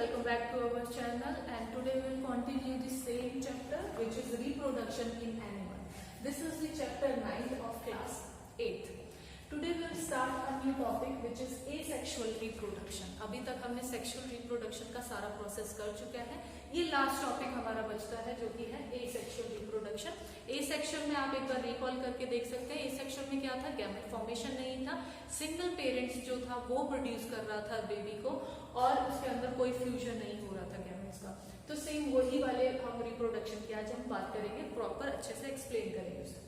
welcome back to our channel, and today we will continue the same chapter which is reproduction in animal. This is the chapter 9 of class 8. Today we will start a new topic which is asexual reproduction. अभी तक हमने sexual reproduction का सारा process कर चुका है. ये last topic हमारा बचता है जो कि है एसेक्सुअल रिप्रोडक्शन. एसेक्सुअल में आप एक बार रिकॉल करके देख सकते हैं. एसेक्सुअल में क्या था, गैमेट फॉर्मेशन नहीं था, सिंगल पेरेंट्स जो था वो प्रोड्यूस कर रहा था बेबी को और उसके अंदर कोई फ्यूजन नहीं हो रहा था गैमेट्स का. तो सेम वही वाले हम रिप्रोडक्शन की आज हम बात करेंगे, प्रॉपर अच्छे से एक्सप्लेन करेंगे उसे.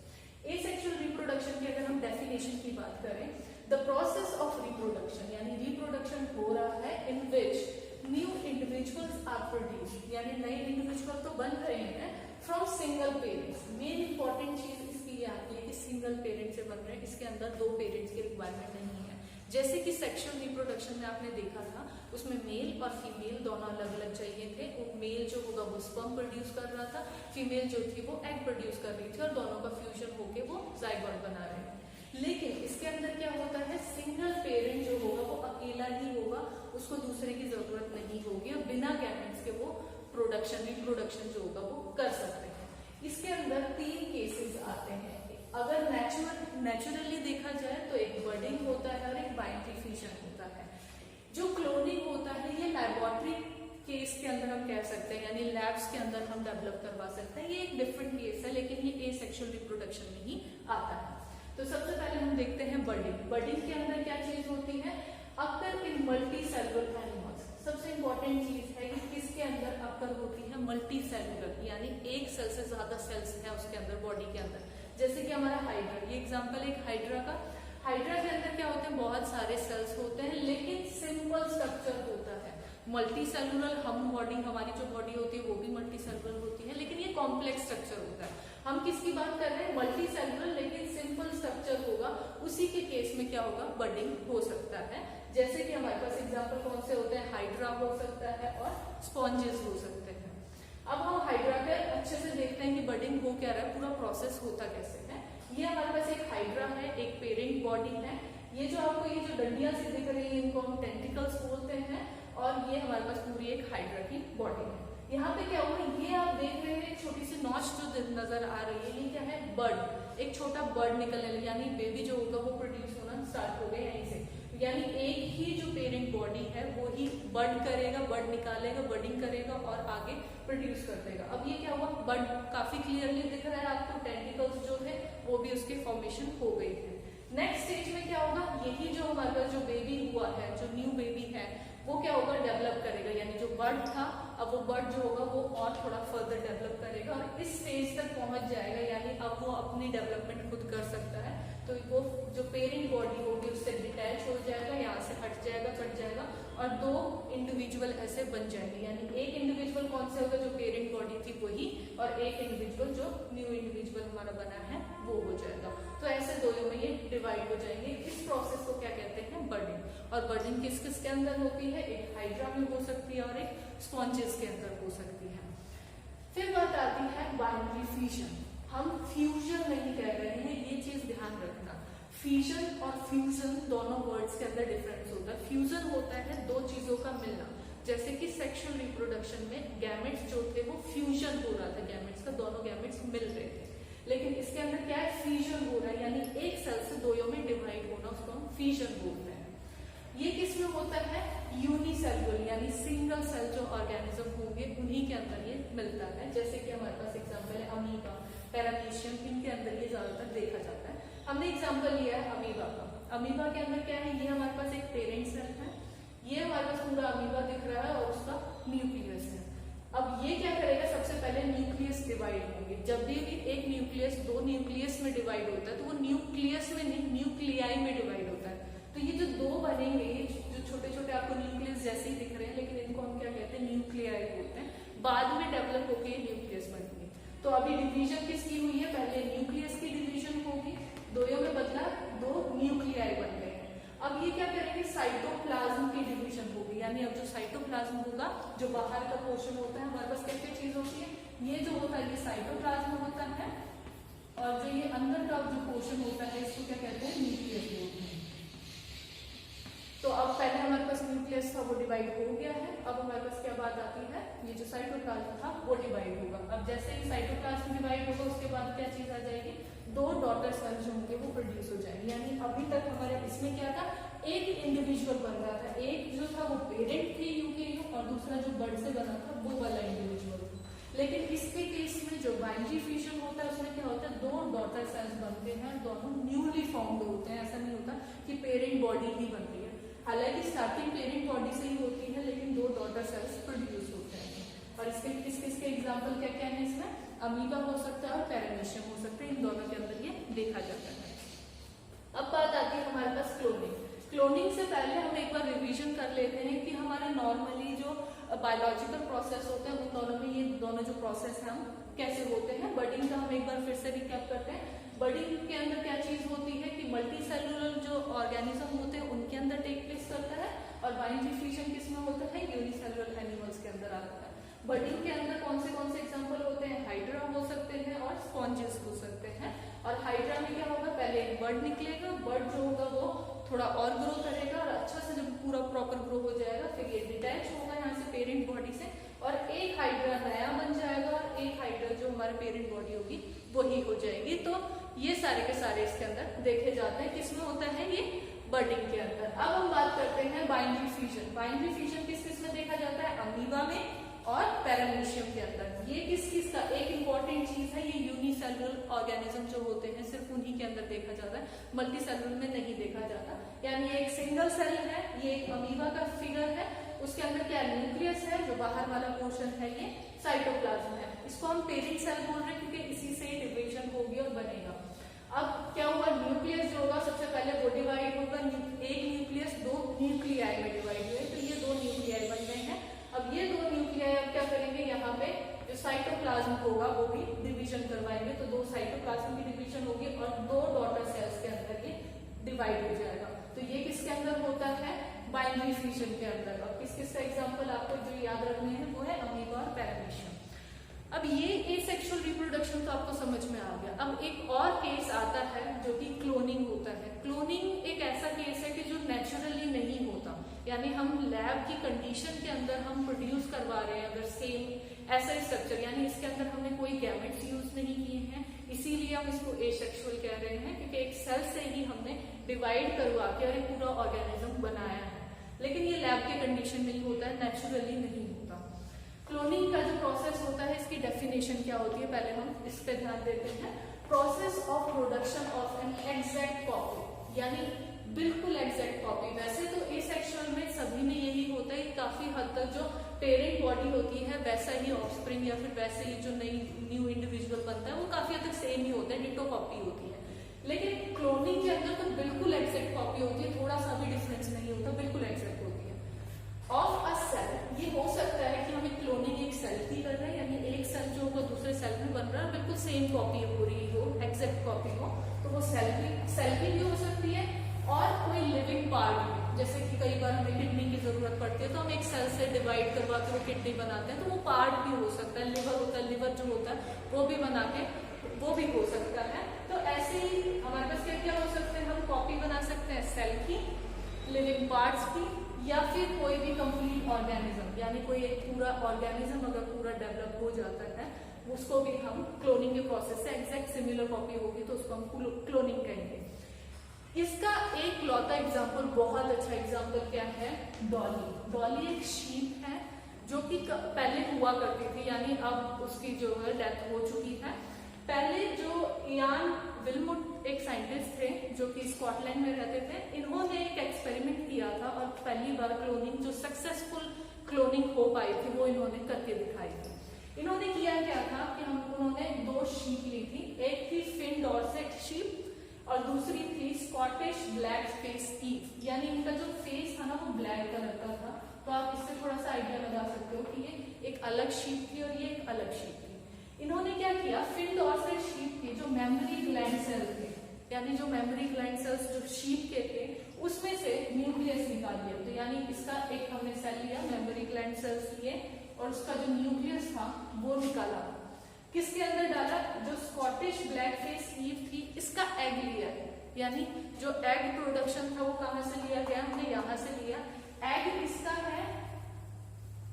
एसेक्सुअल रिप्रोडक्शन की अगर हम डेफिनेशन की बात करें, द प्रोसेस ऑफ रिप्रोडक्शन यानी रिप्रोडक्शन हो रहा है in which new individuals are produce, यानी नए इंडिविजुअल तो बन रहे हैं from single parents. Main important चीज इसकी ये आती है कि सिंगल पेरेंट से बन रहे हैं, इसके अंदर दो पेरेंट्स की रिक्वायरमेंट नहीं है. जैसे कि सेक्सुअल रिप्रोडक्शन में आपने देखा था, उसमें मेल और फीमेल दोनों अलग अलग चाहिए थे. मेल जो होगा वो स्पर्म प्रोड्यूस कर रहा था, फीमेल जो थी वो एग प्रोड्यूस कर रही थी और दोनों का फ्यूजन होके वो जाइगोट बना रहे हैं. लेकिन इसके अंदर क्या होता है, सिंगल पेरेंट जो होगा वो अकेला ही होगा, उसको दूसरे की जरूरत नहीं होगी और बिना गैमेट्स के वो रिप्रोडक्शन जो होगा वो कर सकते हैं. इसके अंदर 3 केसेस आते हैं. अगर नेचुरली देखा जाए तो एक बर्डिंग होता है और एक बाइनरी फिशन होता है. जो क्लोनिंग होता है ये लैबोरेटरी केस के अंदर हम कह सकते हैं, यानी लैब्स के अंदर हम डेवलप करवा सकते हैं. ये एक डिफरेंट केस है, लेकिन ये एसेक्सुअल रिप्रोडक्शन में ही आता है. तो सबसे पहले हम देखते हैं बर्डिंग. बर्डिंग के अंदर क्या चीज होती है, occur in multi cellular animals. सबसे इंपॉर्टेंट चीज है कि किसके अंदर अक्कर होती है, मल्टी सेलुलर, यानी एक सेल से ज्यादा सेल्स है उसके अंदर, बॉडी के अंदर. जैसे कि हमारा हाइड्रा, ये एग्जांपल एक हाइड्रा का. हाइड्रा के अंदर क्या होते हैं, बहुत सारे सेल्स होते हैं लेकिन सिंपल स्ट्रक्चर होता है. मल्टी सेलुलर हमारी जो बॉडी होती है वो भी मल्टी सेलुलर होती है, लेकिन ये कॉम्प्लेक्स स्ट्रक्चर होता है. हम किसकी बात कर रहे हैं, मल्टी सेलुलर लेकिन सिंपल स्ट्रक्चर होगा. उसी के केस में क्या होगा, बर्डिंग हो सकता है. जैसे कि हमारे पास एग्जाम्पल कौन से होते हैं, हाइड्रा हो सकता है और स्पॉन्जेस हो सकते हैं. अब हम हाइड्रा पे अच्छे से देखते हैं कि बर्डिंग हो क्या रहा है, पूरा प्रोसेस होता कैसे है. ये हमारे पास एक हाइड्रा है, एक पेरेंट बॉडी है. ये जो आपको ये जो डंडियां से दिख रही है इनको हम टेंटिकल्स बोलते हैं और ये हमारे पास पूरी एक हाइड्रा की बॉडी है. यहाँ पे क्या होगा, ये आप देख रहे हैं एक छोटी सी नॉच जो नजर आ रही है, ये क्या है, बर्ड. एक छोटा बर्ड निकलने लगा, यानी बेबी जो होगा वो प्रोड्यूस होना स्टार्ट हो गया यहीं से. यानी एक ही जो पेरेंट बॉडी है वो ही बर्ड करेगा, बर्ड निकालेगा, बर्डिंग करेगा और आगे प्रोड्यूस कर देगा. अब ये क्या हुआ, बर्ड काफी क्लियरली दिख रहा है आपको, टेंटिकल्स जो है वो भी उसके फॉर्मेशन हो गई है. नेक्स्ट स्टेज में क्या होगा, यही जो हमारे पास जो बेबी हुआ है, जो न्यू बेबी है, वो क्या होगा, डेवलप करेगा. यानी जो बर्ड था अब वो बर्ड जो होगा वो और थोड़ा फर्दर डेवलप करेगा और इस स्टेज तक पहुंच जाएगा, यानी अब वो अपनी डेवलपमेंट खुद कर सकता है. तो वो जो पेरेंट बॉडी होगी उससे डिटैच हो जाएगा, यहाँ से हट जाएगा, कट जाएगा और 2 इंडिविजुअल ऐसे बन जाएंगे. यानी एक इंडिविजुअल कौन से होगा, जो पेरेंट बॉडी थी वही, और एक इंडिविजुअल जो न्यू इंडिविजुअल हमारा बना है वो हो जाएगा. तो ऐसे दोनों में ये डिवाइड हो जाएंगे. इस प्रोसेस को क्या कहते हैं, बर्डिंग. और बर्डिंग किस किस के अंदर होती है, एक हाइड्रा में हो सकती है और एक स्पॉन्जेस के अंदर हो सकती है. फिर बात आती है बाइनरी फिशन. हम फ्यूजन नहीं कह रहे हैं, ये चीज ध्यान रखना. फिशन और फ्यूजन दोनों वर्ड्स के अंदर डिफरेंस होता है. फ्यूजन होता है 2 चीजों का मिलना. जैसे कि सेक्सुअल रिप्रोडक्शन में गैमेट्स जो थे वो फ्यूजन हो रहा था, गैमेट्स का दोनों गैमेट्स मिल रहे थे. लेकिन इसके अंदर क्या है, फ्यूजन हो रहा है, यानी एक सेल से 2 में डिवाइड होना, उसको हम फ्यूजन बोलते हैं. ये किस में होता है, यूनिसेलुलर, यानी सिंगल सेल जो ऑर्गेनिज्म होंगे उन्हीं के अंदर ये मिलता है. जैसे कि हमारे पास एग्जांपल है अमीबा, पैरामीशियम, इनके अंदर ये ज्यादातर देखा जाता है. हमने एग्जांपल लिया है अमीबा का. अमीबा के अंदर क्या है, ये हमारे पास एक पेरेंट सेल है, ये हमारे पास पूरा अमीबा दिख रहा है और उसका न्यूक्लियस है. अब ये क्या करेगा, सबसे पहले न्यूक्लियस डिवाइड होंगे. जब भी एक न्यूक्लियस 2 न्यूक्लियस में डिवाइड होता है तो वो न्यूक्लियस में नहीं, न्यूक्लियाई में डिवाइड होता है. तो ये जो 2 बनेंगे, जो छोटे छोटे आपको न्यूक्लियस जैसे ही दिख रहे हैं, लेकिन इनको हम क्या कहते हैं, न्यूक्लियाई बोलते हैं. बाद में डेवलप होके न्यूक्लियस बनेंगे. तो अभी डिवीजन किसकी हुई है, पहले न्यूक्लियस की डिवीजन होगी, 2 में बदला 2 न्यूक्लियाई बन गए. अब ये क्या करेंगे, साइटोप्लाज्म की डिवीजन होगी. यानी अब जो साइटोप्लाज्म होगा, जो बाहर का पोर्शन होता है, हमारे पास क्या चीज होती है, ये जो होता है ये साइटोप्लाज्म होता है और जो ये अंदर का जो पोर्शन होता है इसको क्या कहते हैं, न्यूक्लियस बोलते हैं. तो अब पहले हमारे पास न्यूक्लियस था वो डिवाइड हो गया है। अब हमारे पास क्या बात आती है, ये जो साइटोप्लाज्म था वो डिवाइड होगा। अब जैसे ही साइटोप्लाज्म डिवाइड होगा उसके बाद क्या चीज आ जाएगी, दो डॉटर सेल्स जो होंगे वो प्रोड्यूस हो जाएंगे। यानी अभी तक हमारे इसमें क्या था, एक इंडिविजुअल बन रहा था, एक जो था वो पेरेंट थे यूकेरियोट और दूसरा जो बर्ड से बना था वो वाला इंडिविजुअल। लेकिन इसके केस में जो बाइनरी फ्यूजन होता है उसमें क्या होता है, दो डॉटर सेल्स बनते हैं, दोनों न्यूली फॉर्म्ड होते हैं। ऐसा नहीं होता कि पेरेंट बॉडी ही बन रही है, हालांकि स्टार्टिंग पेरेंट बॉडी से ही होती है, लेकिन दो डॉटर सेल्स प्रोड्यूस होते हैं। और इसके किस किस के एग्जाम्पल क्या क्या है इसमें, अमीबा हो सकता है और पैरामीशियम हो सकता है, इन दोनों के अंदर ये देखा जाता है। अब बात आती है हमारे पास क्लोनिंग। क्लोनिंग से पहले हम एक बार रिवीजन कर लेते हैं कि हमारे नॉर्मली जो बायोलॉजिकल प्रोसेस होते हैं उन दोनों में ये दोनों जो प्रोसेस है हम कैसे होते हैं। बडिंग का हम एक बार फिर से रिकैप करते हैं। बडिंग के अंदर क्या चीज होती है कि मल्टी सेलुलर जो ऑर्गेनिज्म होते हैं उनके अंदर टेक प्लेस करता है, और बाइनरी फ्यूजन किसमें होता है, यूनिसेलुलर एनिमल्स के अंदर आता है। बडिंग के अंदर कौन से एग्जाम्पल होते हैं, हाइड्रा हो सकते हैं और स्पॉन्जेस हो सकते हैं। और हाइड्रा में क्या होगा, पहले एक बर्ड निकलेगा, बर्ड जो होगा वो थोड़ा और ग्रो करेगा और अच्छा से जब पूरा प्रॉपर ग्रो हो जाएगा फिर ये डिटैच होगा यहाँ से पेरेंट बॉडी से, और एक हाइड्रा नया बन जाएगा और एक हाइड्रा जो हमारे पेरेंट बॉडी होगी वही हो जाएगी। तो ये सारे के सारे इसके अंदर देखे जाते हैं, किसमें होता है ये, बडिंग के अंदर। अब हम बात करते हैं बाइनरी फ्यूजन। बाइनरी फ्यूजन किस किस में देखा जाता है, अमीबा में और पैरामीशियम के अंदर। ये किस किस का एक इंपॉर्टेंट चीज है, ये यूनिसेलुलर ऑर्गेनिज्म जो होते हैं सिर्फ उन्हीं के अंदर देखा जाता है, मल्टी सेलुलर में नहीं देखा जाता। यानी एक सिंगल सेल है, ये एक अमीबा का फिगर है, उसके अंदर क्या न्यूक्लियस है, जो बाहर वाला पोर्शन है ये साइटोप्लाज्म है। इसको हम पेरेंट सेल बोल रहे हैं क्योंकि इसी से डिवीजन होगी और बनेगा। अब क्या हुआ, न्यूक्लियस जो होगा सबसे पहले वो डिवाइड होगा, एक न्यूक्लियस दो न्यूक्लियाई में डिवाइड हुए, तो ये दो न्यूक्लियाई बन गए हैं। अब ये दो न्यूक्लियाई अब क्या करेंगे, यहाँ पे जो साइटोप्लाज्म होगा वो भी डिवीजन करवाएंगे, तो दो साइटोप्लाज्म की डिवीजन होगी और दो डॉटर सेल्स के अंदर ये डिवाइड हो जाएगा। तो ये किसके अंदर होता है, बाइनरी फ्यूजन के अंदर। और किस किस का एग्जाम्पल आपको जो याद रखने हैं वो है अमीबा और पैरामीशियम। अब ये एसेक्सुअल रिप्रोडक्शन तो आपको समझ में आ गया। अब एक और केस आता है जो कि क्लोनिंग होता है। क्लोनिंग एक ऐसा केस है कि जो नेचुरली नहीं होता, यानी हम लैब की कंडीशन के अंदर हम प्रोड्यूस करवा रहे हैं अगर सेम ऐसा स्ट्रक्चर, यानी इसके अंदर हमने कोई गैमेट्स यूज नहीं किए हैं, इसीलिए हम इसको एसेक्सुअल कह रहे हैं, क्योंकि एक सेल से ही हमने डिवाइड करवा के और एक पूरा ऑर्गेनिज्म बनाया है। लेकिन ये लैब के कंडीशन में ही होता है, नेचुरली नहीं होता। क्लोनिंग का जो प्रोसेस होता है इसकी डेफिनेशन क्या होती है, पहले हम इस पे ध्यान देते हैं। Process of production of an exact copy, यानी बिल्कुल एग्जैक्ट कॉपी। वैसे तो एसेक्सुअल में सभी में यही होता है, काफी हद तक जो पेरेंट बॉडी होती है वैसा ही ऑफस्प्रिंग या फिर वैसे ही जो नई न्यू इंडिविजुअल बनता है वो काफी हद तक सेम ही होता है, डिटो कॉपी होती है। लेकिन क्लोनिंग के अंदर तो बिल्कुल एग्जैक्ट कॉपी होती है, थोड़ा सा भी डिफरेंस नहीं होता, बिल्कुल एग्जैक्ट होती है। ऑफ अ सेल, ये हो सकता है कि हमें क्लोनिंग एक सेल की कर रहे हैं, यानी एक सेल जो होगा दूसरे सेल में बन रहा है, बिल्कुल सेम कॉपी हो रही हो, एग्जैक्ट कॉपी हो, तो वो सेल की भी हो सकती है। और कोई लिविंग पार्ट, जैसे कि कई बार हमें किडनी की जरूरत पड़ती है तो हम एक सेल से डिवाइड करवा के वो किडनी बनाते हैं, तो वो पार्ट भी हो सकता है। लिवर होता है, लिवर जो होता है वो भी बना के वो भी हो सकता है। तो ऐसे ही हमारे पास क्या क्या हो सकते हैं, हम कॉपी बना सकते हैं सेल की, लिविंग पार्ट्स की, या फिर कोई भी कंप्लीट ऑर्गेनिज्म, यानी कोई एक पूरा ऑर्गेनिज्म अगर पूरा डेवलप हो जाता है उसको भी हम क्लोनिंग के प्रोसेस से एग्जैक्ट सिमिलर कॉपी होगी तो उसको हम क्लोनिंग कहेंगे। इसका एक लौता एग्जाम्पल, बहुत अच्छा एग्जाम्पल क्या है, डॉली। डॉली एक शीप है जो कि पहले हुआ करती थी, यानी अब उसकी जो है डेथ हो चुकी है। पहले जो इयान विल्मुट एक साइंटिस्ट थे जो कि स्कॉटलैंड में रहते थे, इन्होंने एक एक्सपेरिमेंट किया था और पहली बार क्लोनिंग, जो सक्सेसफुल क्लोनिंग हो पाई थी वो इन्होंने करके दिखाई थी। इन्होंने किया क्या था कि उन्होंने दो शीप ली थी, एक थी फिन डॉर्सेट शीप और दूसरी थी स्कॉटिश ब्लैक फेस ईव, यानी इनका जो फेस था ना वो ब्लैक कलर का था। तो आप इससे थोड़ा सा आइडिया लगा सकते हो कि ये एक अलग शीप थी और ये एक अलग शीप थी। इन्होंने क्या किया, फिन डॉर्सेट शीप के जो मेमोरी ग्लैंड सेल थे, यानी जो मेमोरी ग्लैंड सेल्स जो शीप के थे उसमें से न्यूक्लियस निकाल लिया। तो यानी इसका एक हमने सेल लिया, मेमोरी ग्लैंड सेल्स लिए और उसका जो न्यूक्लियस था वो निकाला। किसके अंदर डाला, जो स्कॉटिश ब्लैक फेस ईव थी इसका एग लिया, यानी जो एग प्रोडक्शन था वो कहाँ से लिया गया, हमने यहाँ से लिया। एग इसका है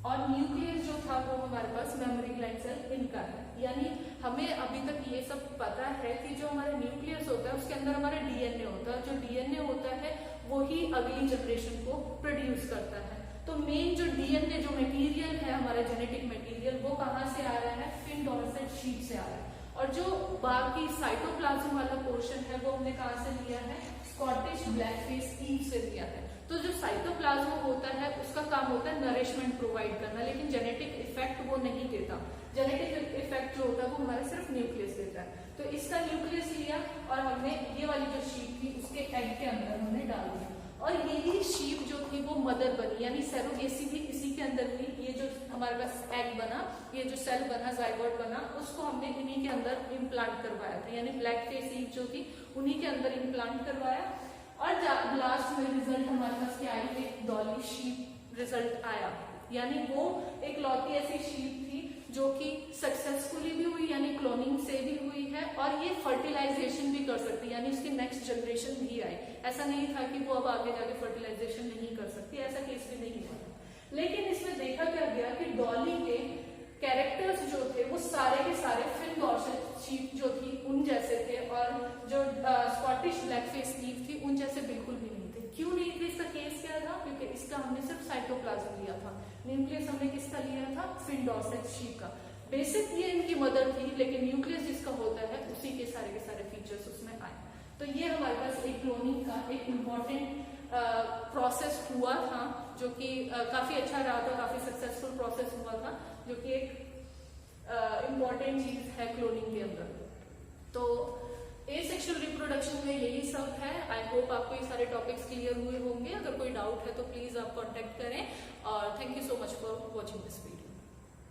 और न्यूक्लियस जो था वो हमारे पास मेमोरी ग्लैंड सेल इनका है। यानी हमें अभी तक ये सब पता है कि जो हमारा न्यूक्लियस होता है उसके अंदर हमारा डीएनए होता है, जो डीएनए होता है वो ही अगली जनरेशन को प्रोड्यूस करता है। तो मेन जो डीएनए जो मटेरियल है हमारा जेनेटिक मटेरियल वो कहाँ से आ रहा है, फिन डॉर्सेट शीट से आ रहा है। और जो बाकी साइटोप्लाज्म वाला पोर्शन है वो हमने कहाँ से लिया है, स्कॉटिश ब्लैकफेस ईव से लिया है। तो जो साइटोप्लाज्म होता है उसका काम होता है नरिशमेंट प्रोवाइड करना, लेकिन जेनेटिक इफेक्ट वो नहीं देता। जेनेटिक इफेक्ट जो होता है वो हमारा सिर्फ न्यूक्लियस देता है। तो इसका न्यूक्लियस लिया और हमने ये वाली जो शीट थी उसके एग के अंदर हमने डाल दिया और यही शीट जो थी वो मदर बनी, यानी सेरोगेसी भी इसी के अंदर हुई। ये जो हमारे पास एग बना, ये जो सेल बना, जाइगोट बना, उसको हमने इन्हीं के अंदर इम्प्लांट करवाया था, यानी ब्लैक फेस ईव जो थी उन्हीं के अंदर इम्प्लांट करवाया। और लास्ट में रिजल्ट हमारे पास क्या आई, एक डॉली शीप रिजल्ट आया। यानी वो एक लौती ऐसी शीप थी जो कि सक्सेसफुली भी हुई, यानी क्लोनिंग से भी हुई है और ये फर्टिलाइजेशन भी कर सकती है, यानी उसकी नेक्स्ट जनरेशन भी आई। ऐसा नहीं था कि वो अब आगे जाके फर्टिलाइजेशन नहीं कर सकती, ऐसा केस भी नहीं हुआ। लेकिन इसमें देखा क्या गया कि डॉली के कैरेक्टर्स जो थे वो सारे के सारे फिन डॉर्सेट शीप जो थी उन जैसे थे और जो स्कॉटिश ब्लैकफेस ईव थी उन जैसे बिल्कुल भी नहीं थे। क्यों नहीं थे, इसका केस क्या था, क्योंकि इसका हमने सिर्फ साइटोप्लाज्म लिया था, न्यूक्लियस हमने किसका लिया था, फिन डॉर्सेट शीप का। बेसिक ये इनकी मदर थी, लेकिन न्यूक्लियस जिसका होता है उसी के सारे फीचर्स उसमें आए। तो ये हमारे पास एक क्लोनिंग का एक इम्पॉर्टेंट प्रोसेस हुआ था जो कि काफी अच्छा रहा था, काफी सक्सेसफुल प्रोसेस हुआ था, जो कि एक इम्पॉर्टेंट चीज है क्लोनिंग के अंदर। तो एसेक्सुअल रिप्रोडक्शन में यही सब है। आई होप आपको ये सारे टॉपिक्स क्लियर हुए होंगे। अगर कोई डाउट है तो प्लीज आप कांटेक्ट करें और thank you so much for watching this video.